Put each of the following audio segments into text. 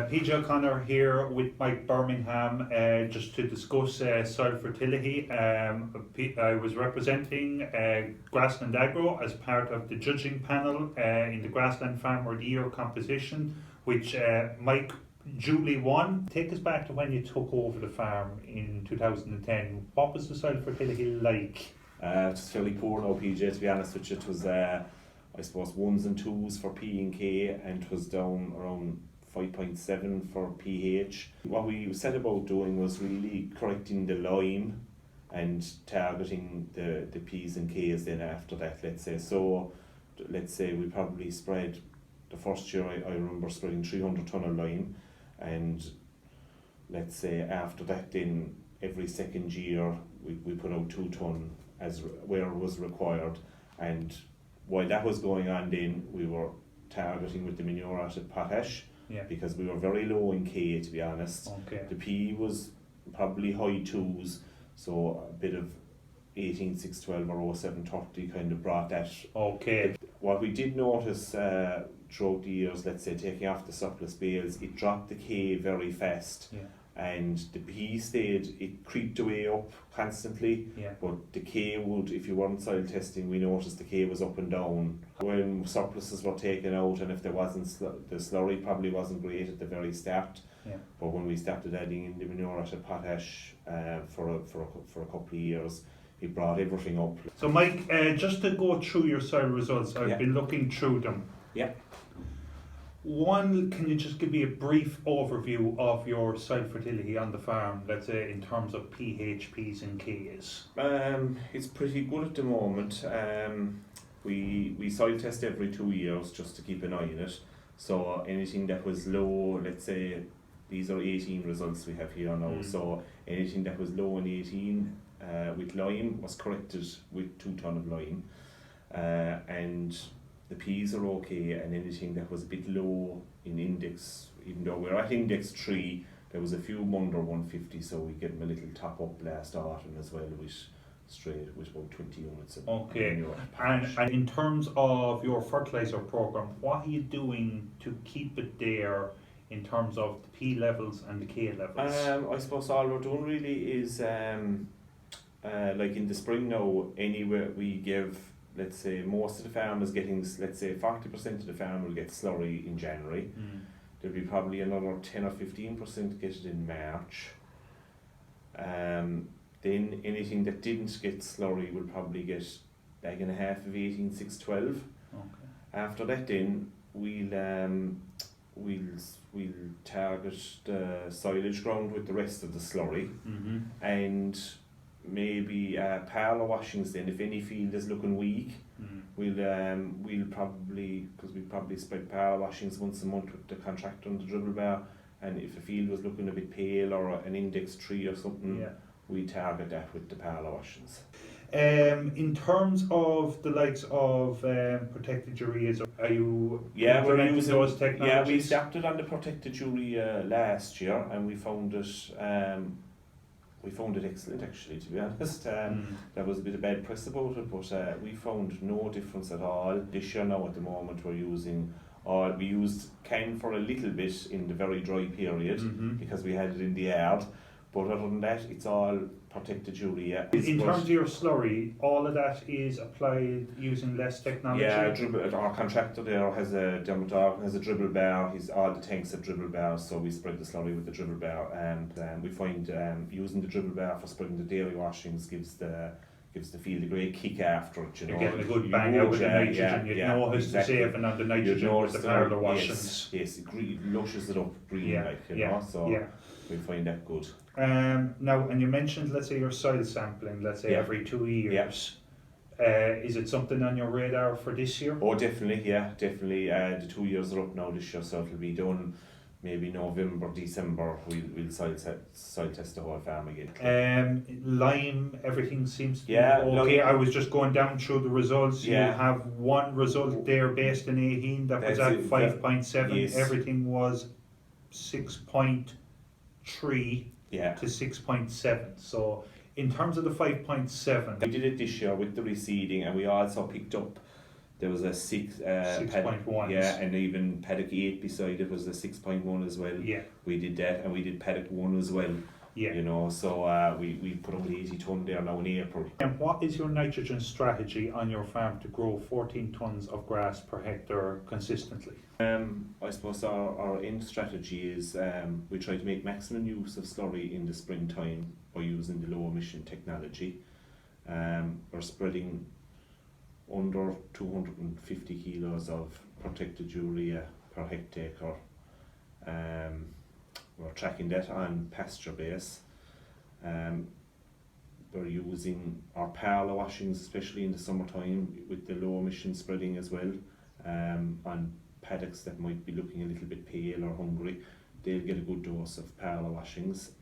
PJ O'Connor here with Mike Bermingham just to discuss soil fertility. I was representing Grassland Agro as part of the judging panel in the Grassland Farmer of the Year competition, which Mike duly won. Take us back to when you took over the farm in 2010. What was the soil fertility like? It was fairly poor now, PJ, to be honest with you. It was, I suppose, 1s and 2s for P and K, and it was down around 5.7 for pH. What we set about doing was really correcting the lime and targeting the P's and K's then after that, let's say. So, let's say we probably spread, the first year I remember spreading 300 tonne of lime, and let's say after that then every second year we put out 2 tonne as where it was required. And while that was going on then we were targeting with the manure acid potash. Yeah. Because we were very low in K, to be honest. Okay. The P was probably high 2s, so a bit of 18,612 or 0730 kind of brought that. Okay. What we did notice throughout the years, let's say taking off the surplus bales, it dropped the K very fast. Yeah. And the P stayed, it creeped away up constantly, Yeah. but the K would, if you weren't soil testing, we noticed the K was up and down. When surpluses were taken out, and if there wasn't, the slurry probably wasn't great at the very start, Yeah. but when we started adding in the manure acid potash for a couple of years, it brought everything up. So Mike, just to go through your soil results, I've Yeah. been looking through them. Yeah. One, can you just give me a brief overview of your soil fertility on the farm, let's say in terms of pH, P's and K's? It's pretty good at the moment. We soil test every 2 years just to keep an eye on it. So anything that was low, let's say these are 18 results we have here now. So anything that was low in 18 with lime was corrected with 2 tonne of lime, and the P's are okay, and anything that was a bit low in index, even though we're at index 3, there was a few under 150, so we gave them a little top up last autumn as well with about 20 units of Okay. manure. And in terms of your fertiliser programme, what are you doing to keep it there in terms of the P levels and the K levels? I suppose all we're doing really is like in the spring now, anywhere we give, let's say most of the farm is getting, let's say 40% of the farm will get slurry in January. There'll be probably another 10 or 15% get it in March. Then anything that didn't get slurry will probably get bag and a half of 18,612. Okay. After that then we'll target the silage ground with the rest of the slurry. And maybe parlour washings then, if any field is looking weak, we'll probably, because we probably spread parlour washings once a month with the contractor on the dribble bar, and if a field was looking a bit pale or an index 3 or something, we target that with the parlour washings. In terms of the likes of protected ureas, are you implementing those technologies? Yeah, we started on the protected urea last year, and we found it excellent, actually, to be honest. There was a bit of bad press about it, but we found no difference at all. This year now at the moment we used can for a little bit in the very dry period because we had it in the yard, but other than that it's all protected urea. In terms of your slurry, all of that is applied using less technology? Yeah, our contractor there has a dribble bar. All the tanks have dribble bars, so we spread the slurry with the dribble bar, and we find using the dribble bar for spreading the dairy washings gives the field a great kick after it. You're getting a good bang out with the nitrogen. You know how to save and on the nitrogen with the parlour washings. Yes, it lushes it up green, so we find that good. Now, and you mentioned, let's say, your soil sampling, let's say every 2 years. Is it something on your radar for this year? Oh, definitely. The 2 years are up now this year, so it'll be done maybe November, December. We'll soil test the whole farm again. Lime, everything seems to be okay. I was just going down through the results. You have one result there based on 18 that was at 5.7. Yes. Everything was 6.3 to 6.7. So in terms of the 5.7, we did it this year with the reseeding, and we also picked up There was a 6.1. Yeah, and even paddock 8 beside it was a 6.1 as well. Yeah. We did that, and we did paddock 1 as well. Yeah. You know, so we put out 80 tonne there now in April. And what is your nitrogen strategy on your farm to grow 14 tonnes of grass per hectare consistently? I suppose our end strategy is we try to make maximum use of slurry in the springtime by using the low emission technology. We're spreading under 250 kilos of protected urea per hectare. We're tracking that on pasture base. We're using our parlour washings, especially in the summertime, with the low emission spreading as well. On paddocks that might be looking a little bit pale or hungry, they'll get a good dose of parlour washings.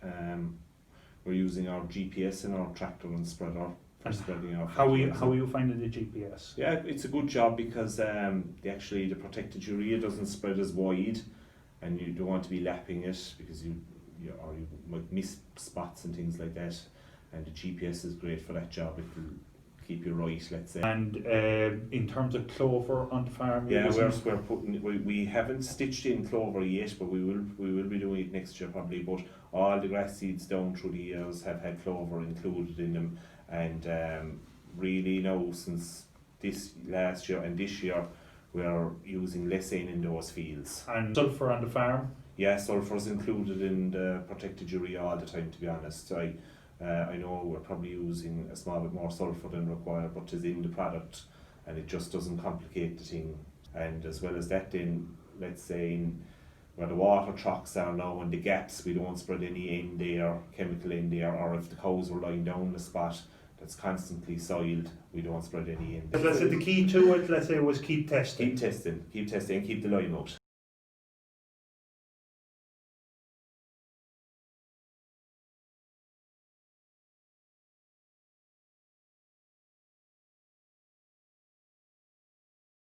We're using our GPS in our tractor and spreader for spreading our. How are you finding the GPS? Yeah, it's a good job because the protected urea doesn't spread as wide, and you don't want to be lapping it because you might miss spots and things like that. And the GPS is great for that job. It will keep you right, let's say. And in terms of clover on the farm, we haven't stitched in clover yet, but we will be doing it next year probably. But all the grass seeds down through the years have had clover included in them, and really now since this last year and this year we are using lessane in those fields. And sulphur on the farm? Yeah, sulphur is included in the protected urea all the time, to be honest. I know we're probably using a small bit more sulphur than required, but it's in the product and it just doesn't complicate the thing. And as well as that, then let's say where the water tracks are now and the gaps, we don't spread any chemical in there, or if the cows were lying down in a spot that's constantly soiled, we don't spread any in. Let's say the key to it, was keep testing. Keep testing, and keep the lime out.